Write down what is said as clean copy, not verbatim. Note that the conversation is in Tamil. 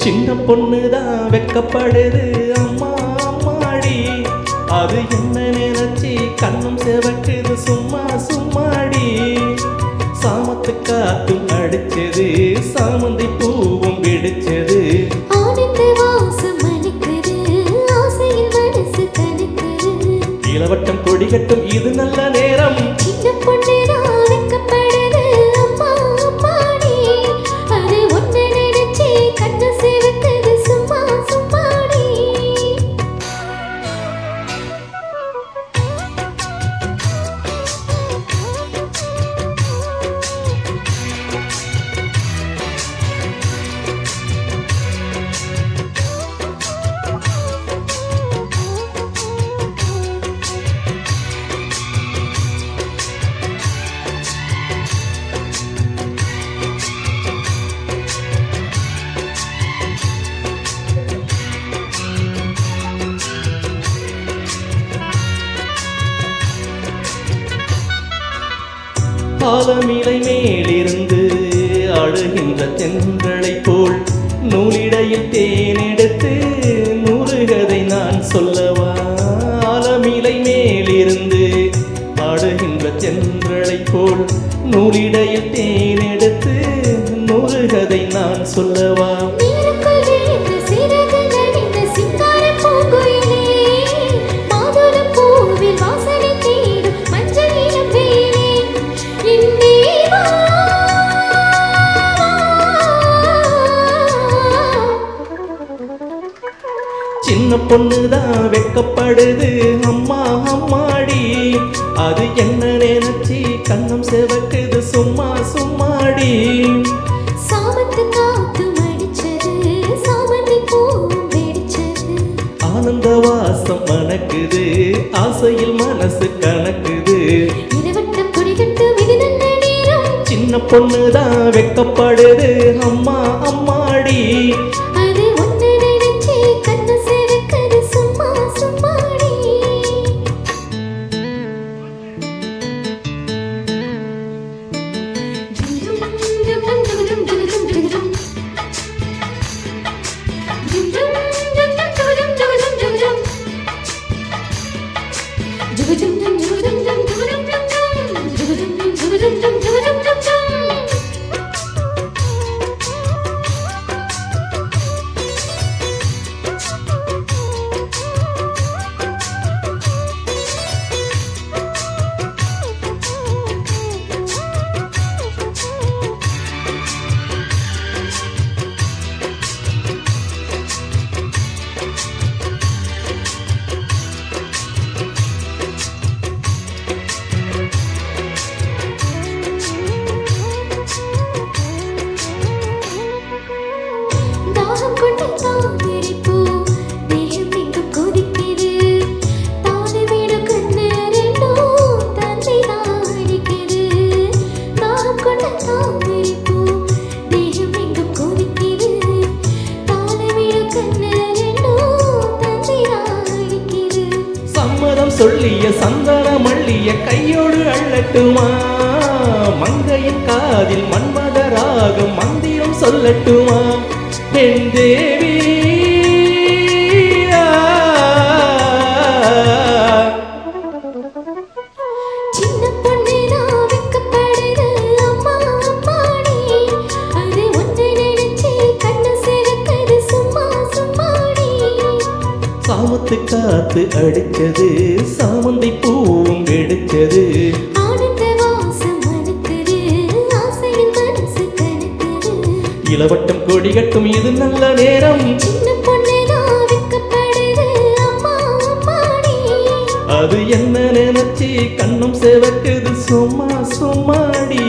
சின்ன பொண்ணுதான் வெக்கப்படுது அம்மா அம்மாடி, அது என்ன நினைச்சி கண்ணும் செவக்குது சும்மா சும்மாடி. சாமத்து காத்தும் அடிச்சது, சாமந்தி பூவும் வெடிச்சது, இளவட்டம் கொடிகட்டும் இது நல்ல நேரம். சின்ன பொண்ணுதான் வெக்கப்படுது அம்மா அம்மாடி, அது ஒன்ன நினைச்சி கண்ணு செவக்குது சும்மா சும்மாடி. ஆலமிலை மேலிருந்து அழுகின்ற தென்றலை போல் நூலிடையில் தேனெடுத்து நூறுகதை நான் சொல்லவா. ஆலமிலை மேலிருந்து அழுகின்ற தென்றலை போல் நூலிடையில் தேனெடுத்து நூறுகதை நான் சொல்லவா. சின்ன பொண்ணுதான் வெக்கப்படுது அம்மா அம்மாடி, அது என்ன நினைச்சி கண்ணம் செவக்குது சும்மா சும்மாடி. சாமத்து காத்து மடிச்சது, சாமந்தி பூவும் வெடிச்சது, ஆனந்த வாசம் மணக்குது, ஆசையில் மனசு கணக்குது, இரவட்டம் கொடிகட்டும் இது நல்ல நேரம். சின்ன பொண்ணுதான் வெக்கப்படுது அம்மா அம்மாடி, அது ஒன்ன நினைச்சி கண்ணு செவக்குது சும்மா சும்மாடி. சொல்லிய சந்தன மல்லிய கையோடு அள்ளட்டுமா, மங்கையின் காதில் மன்மதராகும் மந்திரம் சொல்லட்டுமா. பெண் தேவி சின்ன பொண்ணுதான் வெக்கப்படுது அம்மா அம்மாடி, அது ஒன்ன நினைச்சி கண்ணு செவக்குது சும்மா சும்மாடி. சாமத்து காத்து அடிச்சது, சாமந்தி பூவும் வெடிச்சது, ஆனந்த வாசம் மணக்குது, ஆசையின் மனசு கணக்குது, இளவட்டம் கொடிகட்டும் இது நல்ல நேரம். சின்ன பொண்ணுதான் வெக்கப்படுது அம்மா அம்மாடி, அது என்ன நினைச்சி கண்ணும் செவக்குது சும்மா சும்மாடி.